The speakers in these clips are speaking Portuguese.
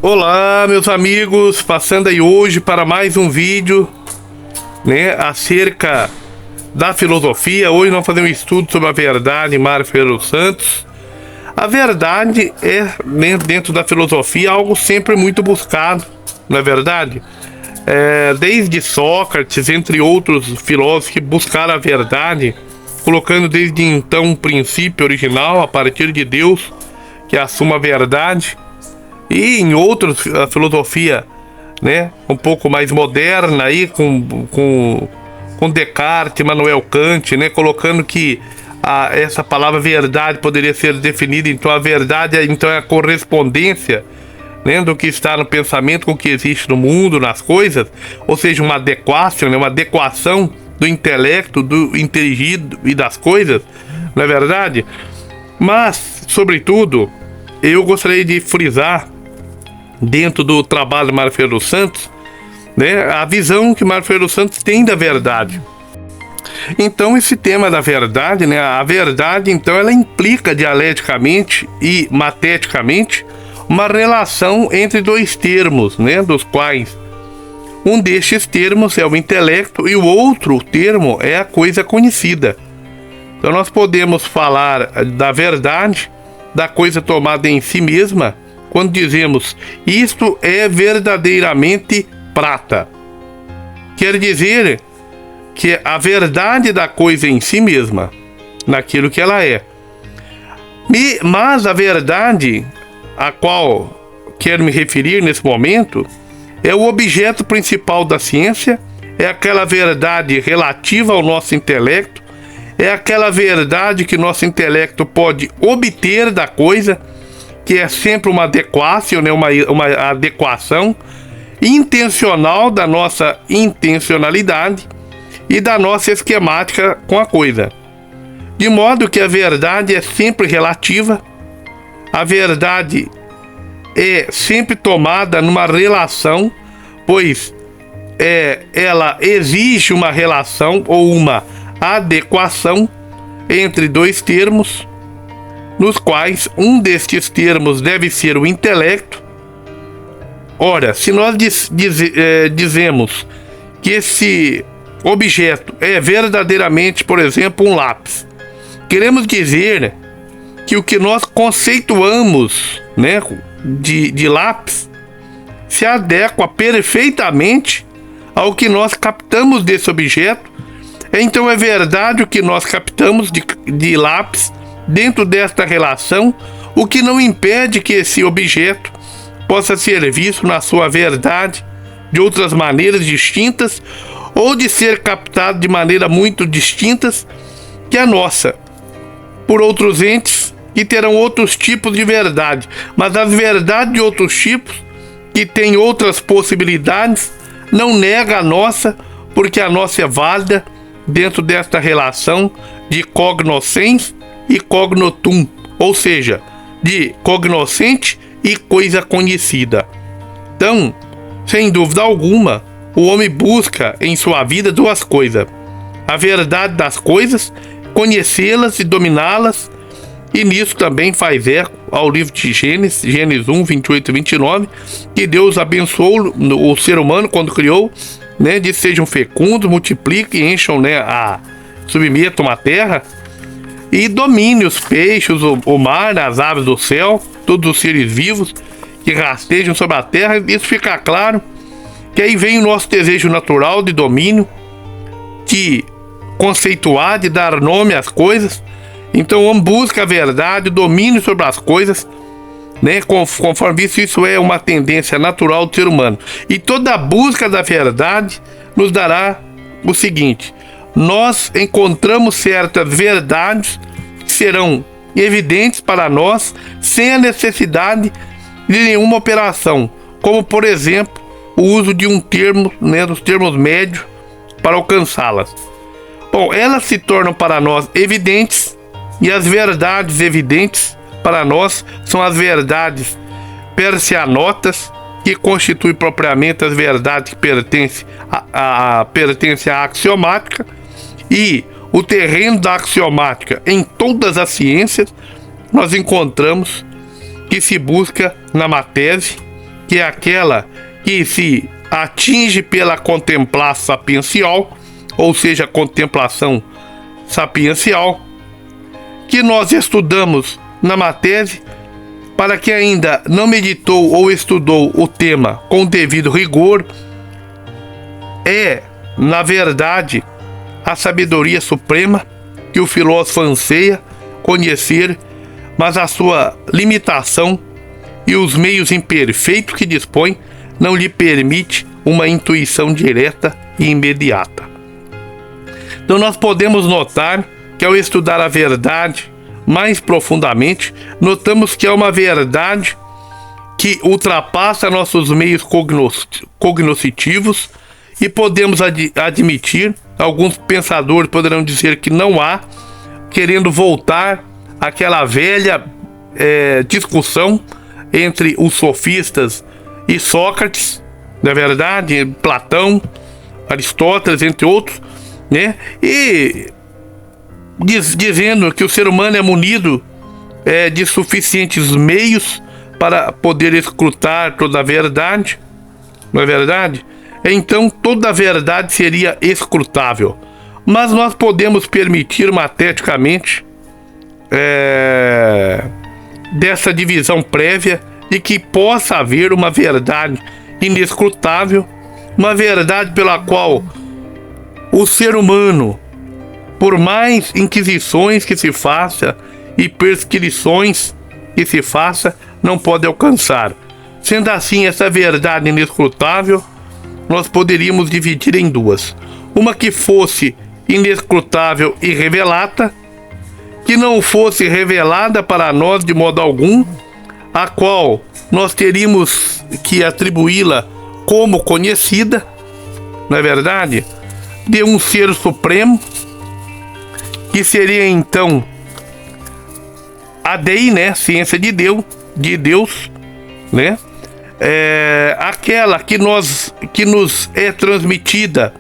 Olá, meus amigos, passando aí hoje para mais um vídeo, acerca da filosofia. Hoje nós vamos fazer um estudo sobre a verdade, Mário Ferreira dos Santos. A verdade é, dentro da filosofia, algo sempre muito buscado, não é verdade? Desde Sócrates, entre outros filósofos que buscaram a verdade, colocando desde então um princípio original a partir de Deus, que assuma a verdade. E em outros, a filosofia, um pouco mais moderna, aí, com Descartes, Immanuel Kant, colocando que essa palavra verdade poderia ser definida, então a verdade é a correspondência, do que está no pensamento com o que existe no mundo, nas coisas, ou seja, uma adequação, uma adequação do intelecto, do inteligido e das coisas, não é verdade? Mas, sobretudo, eu gostaria de frisar, dentro do trabalho de Mário Ferreira dos Santos, a visão que Mário Ferreira dos Santos tem da verdade. Então, esse tema da verdade, a verdade, então, ela implica dialeticamente e mateticamente uma relação entre dois termos, dos quais um destes termos é o intelecto e o outro termo é a coisa conhecida. Então, nós podemos falar da verdade, da coisa tomada em si mesma, quando dizemos isto é verdadeiramente prata. Quer dizer que a verdade da coisa em si mesma, naquilo que ela é. Mas a verdade a qual quero me referir nesse momento é o objeto principal da ciência, é aquela verdade relativa ao nosso intelecto, é aquela verdade que nosso intelecto pode obter da coisa, que é sempre uma adequação, uma adequação intencional da nossa intencionalidade e da nossa esquemática com a coisa. De modo que a verdade é sempre relativa, a verdade é sempre tomada numa relação, pois ela exige uma relação ou uma adequação entre dois termos, nos quais um destes termos deve ser o intelecto. Ora, se nós dizemos que esse objeto é verdadeiramente, por exemplo, um lápis, queremos dizer que o que nós conceituamos de lápis se adequa perfeitamente ao que nós captamos desse objeto. Então é verdade o que nós captamos de lápis dentro desta relação, o que não impede que esse objeto possa ser visto na sua verdade de outras maneiras distintas, ou de ser captado de maneira muito distintas que a nossa, por outros entes que terão outros tipos de verdade. Mas as verdades de outros tipos, que têm outras possibilidades, não nega a nossa, porque a nossa é válida dentro desta relação de cognoscens e cognotum, ou seja, de cognoscente e coisa conhecida. Então, sem dúvida alguma, o homem busca em sua vida duas coisas: a verdade das coisas, conhecê-las e dominá-las, e nisso também faz eco ao livro de Gênesis 1, 28 e 29, que Deus abençoou o ser humano quando criou, disse: sejam fecundos, multipliquem, encham, submetam a terra, e domine os peixes, o mar, as aves do céu, todos os seres vivos que rastejam sobre a terra. Isso fica claro que aí vem o nosso desejo natural de domínio, de conceituar, de dar nome às coisas. Então o homem busca a verdade, o domínio sobre as coisas, conforme isso é uma tendência natural do ser humano. E toda a busca da verdade nos dará o seguinte: nós encontramos certas verdades que serão evidentes para nós sem a necessidade de nenhuma operação, como por exemplo o uso de um termo, dos termos médios para alcançá-las. Bom, elas se tornam para nós evidentes, e as verdades evidentes para nós são as verdades persianotas, que constituem propriamente as verdades que pertencem à axiomática, e o terreno da axiomática em todas as ciências nós encontramos que se busca na matese, que é aquela que se atinge pela contemplação sapiencial, ou seja, a contemplação sapiencial, que nós estudamos na matéria. Para quem ainda não meditou ou estudou o tema com o devido rigor, é, na verdade, a sabedoria suprema que o filósofo anseia conhecer, mas a sua limitação e os meios imperfeitos que dispõe não lhe permite uma intuição direta e imediata. Então nós podemos notar que ao estudar a verdade mais profundamente, notamos que é uma verdade que ultrapassa nossos meios cognoscitivos, e podemos admitir, alguns pensadores poderão dizer que não há, querendo voltar àquela velha discussão entre os sofistas e Sócrates, na verdade, Platão, Aristóteles, entre outros, né? E dizendo que o ser humano é munido de suficientes meios para poder escrutar toda a verdade, não é verdade? Então toda a verdade seria escrutável, mas nós podemos permitir mateticamente dessa divisão prévia de que possa haver uma verdade inescrutável, uma verdade pela qual o ser humano, por mais inquisições que se faça e perseguições que se faça, não pode alcançar. Sendo assim, essa verdade inescrutável nós poderíamos dividir em duas: uma que fosse inescrutável e revelada, que não fosse revelada para nós de modo algum, a qual nós teríamos que atribuí-la como conhecida, não é verdade, de um ser supremo, que seria então a DEI, né, ciência de Deus, né, aquela que nos é transmitida,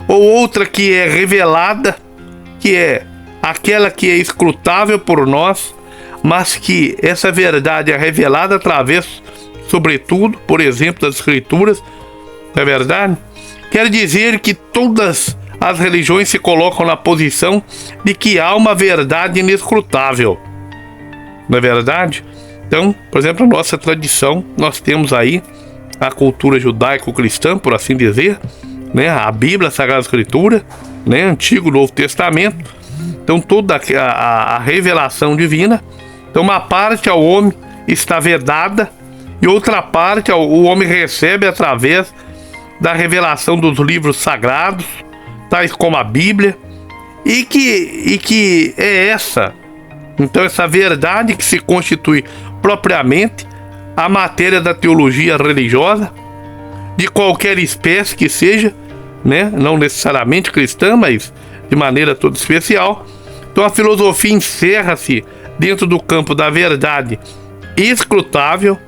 ou outra que é revelada, que é aquela que é escrutável por nós, mas que essa verdade é revelada através, sobretudo, por exemplo, das Escrituras, não é verdade? Quer dizer que todas as religiões se colocam na posição de que há uma verdade inescrutável, não é verdade? Então, por exemplo, a nossa tradição, nós temos aí a cultura judaico-cristã, por assim dizer, né? A Bíblia, a Sagrada Escritura, né? Antigo e Novo Testamento. Então, toda a revelação divina. Então, uma parte ao homem está vedada e outra parte o homem recebe através da revelação dos livros sagrados, tais como a Bíblia, e que é essa, então, essa verdade que se constitui propriamente a matéria da teologia religiosa, de qualquer espécie que seja, né? Não necessariamente cristã, mas de maneira toda especial. Então a filosofia encerra-se dentro do campo da verdade escrutável,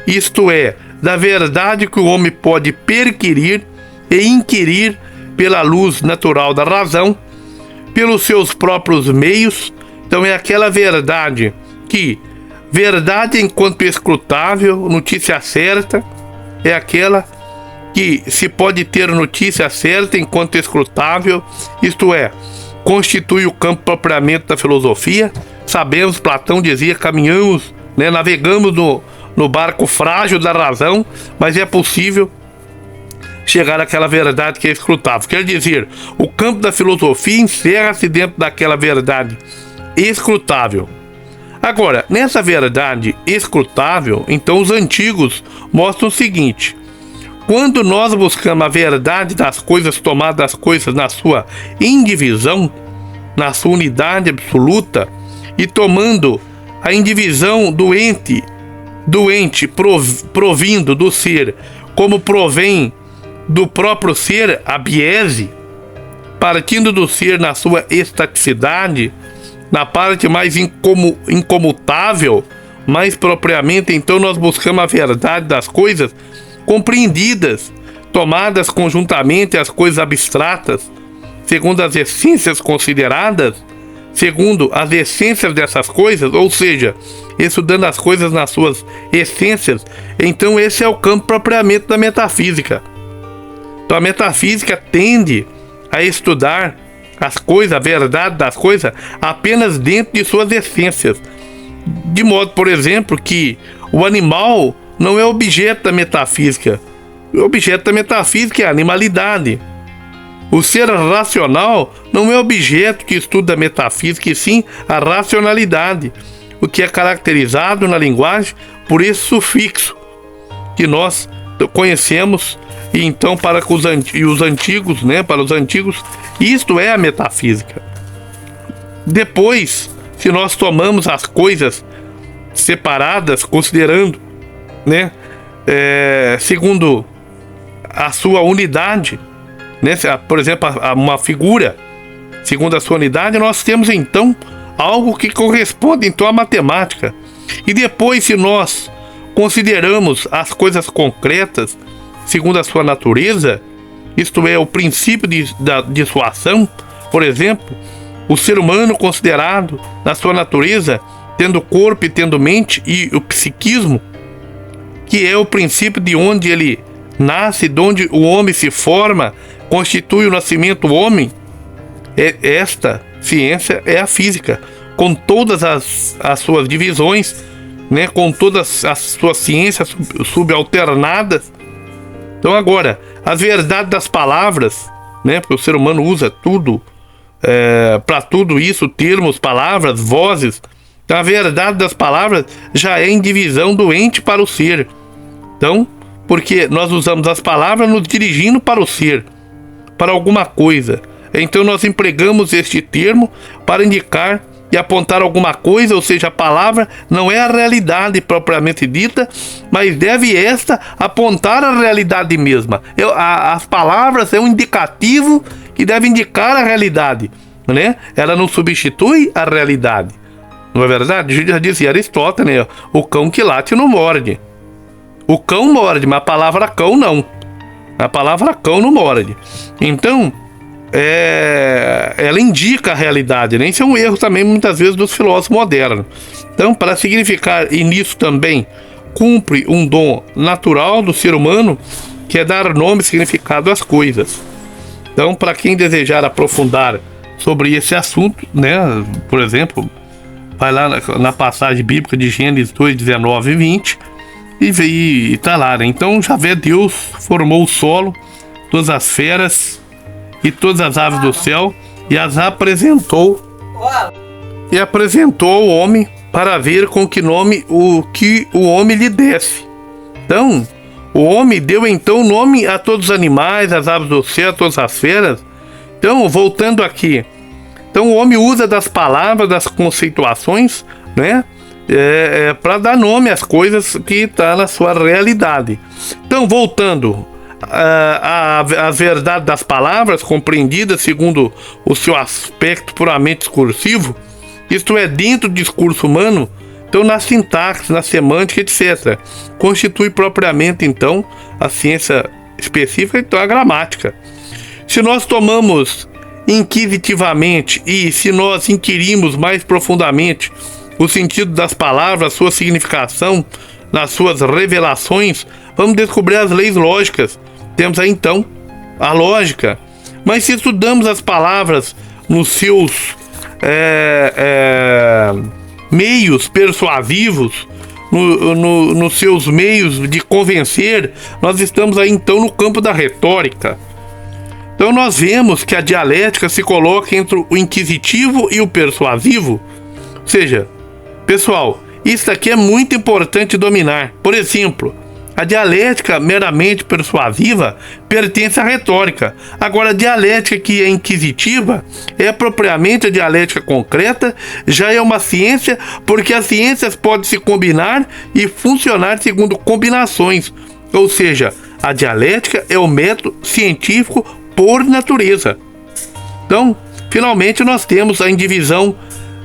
isto é, da verdade que o homem pode perquirir e inquirir pela luz natural da razão, pelos seus próprios meios. Então é aquela verdade que, verdade enquanto escrutável, notícia certa, é aquela que se pode ter notícia certa enquanto escrutável, isto é, constitui o campo propriamente da filosofia. Sabemos, Platão dizia, caminhamos, né, navegamos no barco frágil da razão, mas é possível chegar àquela verdade que é escrutável. Quer dizer, o campo da filosofia encerra-se dentro daquela verdade escrutável. Agora, nessa verdade escrutável, então os antigos mostram o seguinte: quando nós buscamos a verdade das coisas, tomar das coisas na sua indivisão, na sua unidade absoluta, e tomando a indivisão do ente provindo do ser, como provém do próprio ser, a biese, partindo do ser na sua estaticidade, na parte mais incomutável, mais propriamente, então nós buscamos a verdade das coisas compreendidas, tomadas conjuntamente as coisas abstratas, segundo as essências consideradas, segundo as essências dessas coisas, ou seja, estudando as coisas nas suas essências, então esse é o campo propriamente da metafísica. Então a metafísica tende a estudar as coisas, a verdade das coisas, apenas dentro de suas essências. De modo, por exemplo, que o animal não é objeto da metafísica. O objeto da metafísica é a animalidade. O ser racional não é objeto que estuda a metafísica, e sim a racionalidade, o que é caracterizado na linguagem por esse sufixo que nós conhecemos. E então para os antigos, né, para os antigos, isto é a metafísica. Depois, se nós tomamos as coisas separadas, considerando, né, segundo a sua unidade, né, por exemplo, uma figura, segundo a sua unidade, nós temos então algo que corresponde então à matemática. E depois, se nós consideramos as coisas concretas, segundo a sua natureza, isto é, o princípio de sua ação, por exemplo, o ser humano considerado na sua natureza, tendo corpo e tendo mente, e o psiquismo, que é o princípio de onde ele nasce, de onde o homem se forma, constitui o nascimento do homem. Esta ciência é a física, com todas as suas divisões, né, com todas as suas ciências subalternadas. Então agora, as verdades das palavras, né, porque o ser humano usa tudo, para tudo isso, termos, palavras, vozes. Então a verdade das palavras já é em divisão do ente para o ser. Então, porque nós usamos as palavras nos dirigindo para o ser, para alguma coisa. Então nós empregamos este termo para indicar e apontar alguma coisa, ou seja, a palavra não é a realidade propriamente dita, mas deve esta apontar a realidade mesma. As palavras é um indicativo que deve indicar a realidade, né? Ela não substitui a realidade, não é verdade? Já dizia Aristóteles, né? O cão que late não morde. O cão morde, mas a palavra cão não. A palavra cão não morde. Então, ela indica a realidade, né? Isso é um erro também, muitas vezes, dos filósofos modernos. Então, para significar, e nisso também cumpre um dom natural do ser humano, que é dar nome e significado às coisas. Então, para quem desejar aprofundar sobre esse assunto, né? Por exemplo, vai lá na passagem bíblica de Gênesis 2, 19 e 20, e tá lá, né? Então, Javé Deus formou o solo, todas as feras e todas as aves do céu, e as apresentou ao homem para ver com que nome o homem lhe desse. Então, o homem deu então nome a todos os animais, as aves do céu, a todas as feras. Então, voltando aqui, então o homem usa das palavras, das conceituações, né, para dar nome às coisas que estão na sua realidade. Então, voltando a verdade das palavras, compreendida segundo o seu aspecto puramente discursivo, isto é, dentro do discurso humano, então na sintaxe, na semântica, etc., constitui propriamente, então, a ciência específica, então a gramática. Se nós tomamos inquisitivamente e se nós inquirimos mais profundamente o sentido das palavras, sua significação, nas suas revelações, vamos descobrir as leis lógicas. Temos aí então a lógica. Mas se estudamos as palavras nos seus meios persuasivos, nos seus meios de convencer, nós estamos aí então no campo da retórica. Então nós vemos que a dialética se coloca entre o inquisitivo e o persuasivo. Ou seja, pessoal, isso aqui é muito importante dominar. Por exemplo, a dialética meramente persuasiva pertence à retórica. Agora, a dialética que é inquisitiva é propriamente a dialética concreta, já é uma ciência, porque as ciências podem se combinar e funcionar segundo combinações. Ou seja, a dialética é o método científico por natureza. Então, finalmente, nós temos a indivisão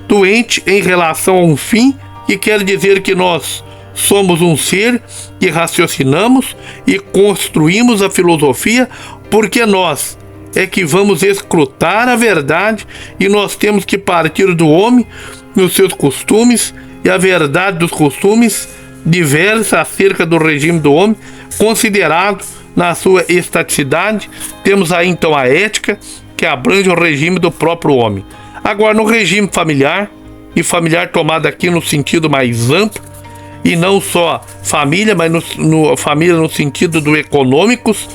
do ente em relação a um fim, que quer dizer que nós somos um ser que raciocinamos e construímos a filosofia, porque nós é que vamos escrutar a verdade e nós temos que partir do homem nos seus costumes e a verdade dos costumes diversa acerca do regime do homem, considerado na sua estaticidade. Temos aí então a ética, que abrange o regime do próprio homem. Agora, no regime familiar, e familiar tomado aqui no sentido mais amplo, e não só família, mas família no sentido do econômicos,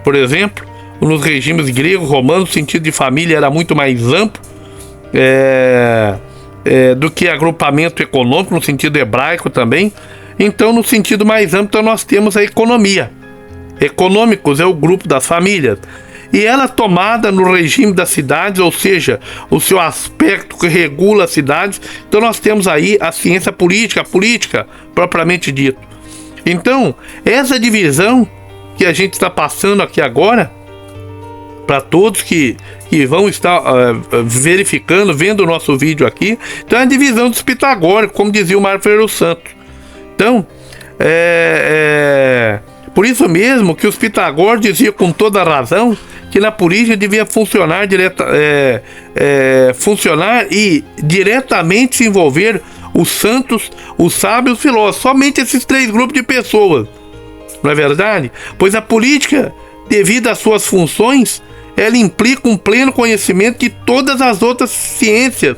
por exemplo, nos regimes gregos, romanos, o sentido de família era muito mais amplo do que agrupamento econômico, no sentido hebraico também. Então, no sentido mais amplo, então, nós temos a economia. Econômicos é o grupo das famílias. E ela tomada no regime das cidades, ou seja, o seu aspecto que regula as cidades. Então nós temos aí a ciência política, a política propriamente dito. Então, essa divisão que a gente está passando aqui agora, para todos que vão estar verificando, vendo o nosso vídeo aqui, então é a divisão dos pitagóricos, como dizia o Mário Ferreira dos Santos. Então, por isso mesmo que os pitagóricos diziam com toda a razão que na política devia funcionar e diretamente se envolver os santos, os sábios, os filósofos, somente esses três grupos de pessoas, não é verdade? Pois a política, devido às suas funções, ela implica um pleno conhecimento de todas as outras ciências,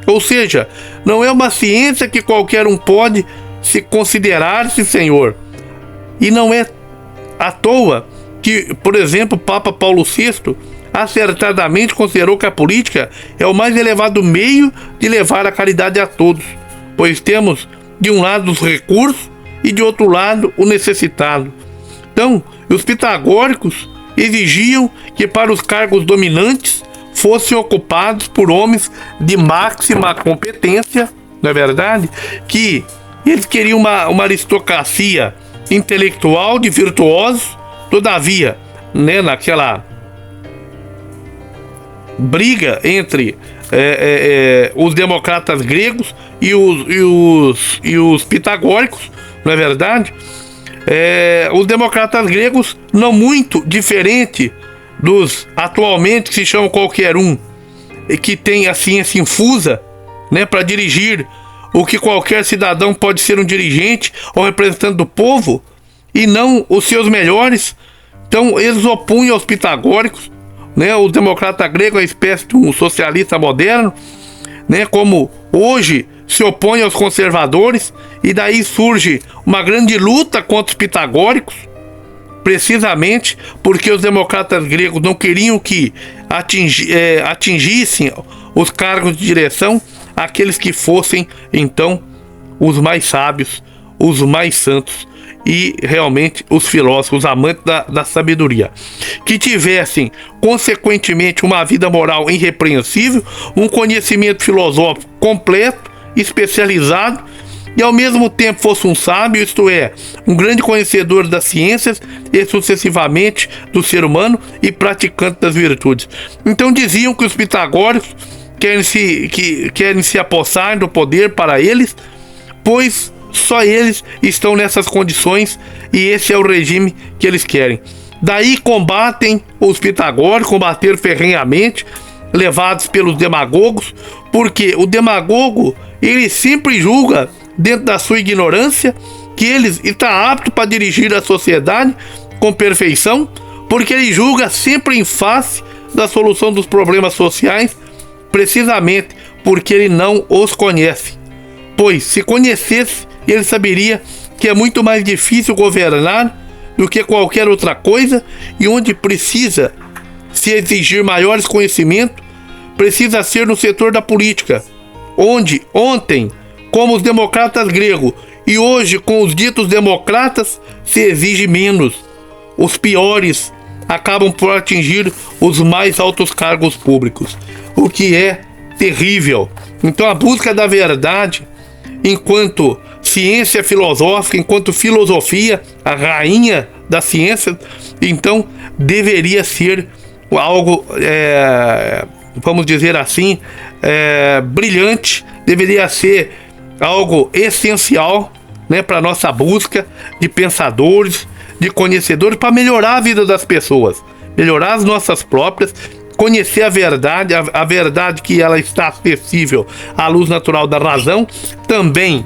ou seja, não é uma ciência que qualquer um pode se considerar-se senhor, e não é à toa que, por exemplo, o Papa Paulo VI acertadamente considerou que a política é o mais elevado meio de levar a caridade a todos, pois temos de um lado os recursos e de outro lado o necessitado. Então, os pitagóricos exigiam que para os cargos dominantes fossem ocupados por homens de máxima competência, não é verdade? Que eles queriam uma aristocracia intelectual de virtuosos. Todavia, né, naquela briga entre os democratas gregos e os pitagóricos, não é verdade? Os democratas gregos, não muito diferente dos atualmente que se chamam qualquer um, que tem a ciência infusa, né, para dirigir o que qualquer cidadão pode ser um dirigente ou representante do povo, e não os seus melhores. Então eles opunham aos pitagóricos, né? O democrata grego é uma espécie de um socialista moderno, né? Como hoje se opõe aos conservadores, e daí surge uma grande luta contra os pitagóricos, precisamente porque os democratas gregos não queriam que atingissem os cargos de direção aqueles que fossem então os mais sábios, os mais santos e realmente os filósofos, os amantes da sabedoria, que tivessem consequentemente uma vida moral irrepreensível, um conhecimento filosófico completo, especializado, e ao mesmo tempo fosse um sábio, isto é, um grande conhecedor das ciências e sucessivamente do ser humano e praticante das virtudes. Então diziam que os pitagóricos querem se apossar do poder para eles, pois só eles estão nessas condições e esse é o regime que eles querem. Daí combatem os pitagóricos, combateram ferrenhamente, levados pelos demagogos, porque o demagogo, ele sempre julga, dentro da sua ignorância, que ele está apto para dirigir a sociedade com perfeição, porque ele julga sempre em face da solução dos problemas sociais, precisamente porque ele não os conhece. Pois, se conhecesse, ele saberia que é muito mais difícil governar do que qualquer outra coisa, e onde precisa se exigir maiores conhecimentos, precisa ser no setor da política, onde ontem, como os democratas gregos, e hoje com os ditos democratas, se exige menos. Os piores acabam por atingir os mais altos cargos públicos, o que é terrível. Então a busca da verdade, enquanto ciência filosófica, enquanto filosofia, a rainha da ciência, então deveria ser algo, vamos dizer assim, brilhante, deveria ser algo essencial, né, para nossa busca de pensadores, de conhecedores, para melhorar a vida das pessoas, melhorar as nossas próprias, conhecer a verdade, a verdade que ela está acessível à luz natural da razão, também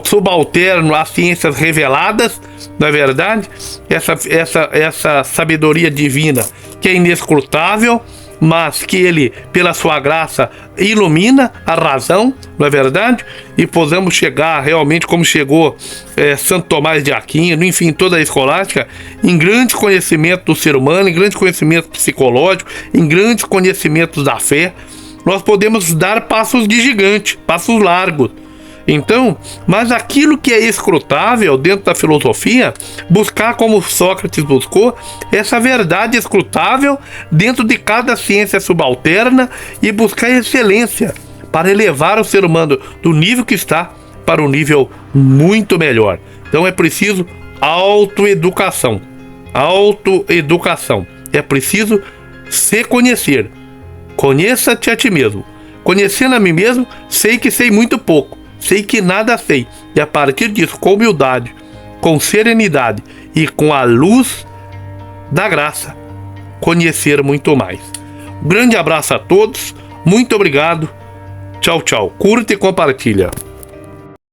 subalterno às ciências reveladas, na verdade, essa sabedoria divina que é inescrutável, mas que ele, pela sua graça, ilumina a razão, não é verdade? E possamos chegar realmente como chegou Santo Tomás de Aquino, enfim, toda a escolástica, em grande conhecimento do ser humano, em grande conhecimento psicológico, em grandes conhecimentos da fé. Nós podemos dar passos de gigante, passos largos. Então, mas aquilo que é escrutável dentro da filosofia, buscar como Sócrates buscou, essa verdade escrutável dentro de cada ciência subalterna e buscar excelência para elevar o ser humano do nível que está para um nível muito melhor. Então é preciso autoeducação. Autoeducação. É preciso se conhecer. Conheça-te a ti mesmo. Conhecendo a mim mesmo, sei que sei muito pouco. Sei que nada sei, e a partir disso, com humildade, com serenidade e com a luz da graça, conhecer muito mais. Um grande abraço a todos, muito obrigado, tchau, tchau. Curta e compartilha.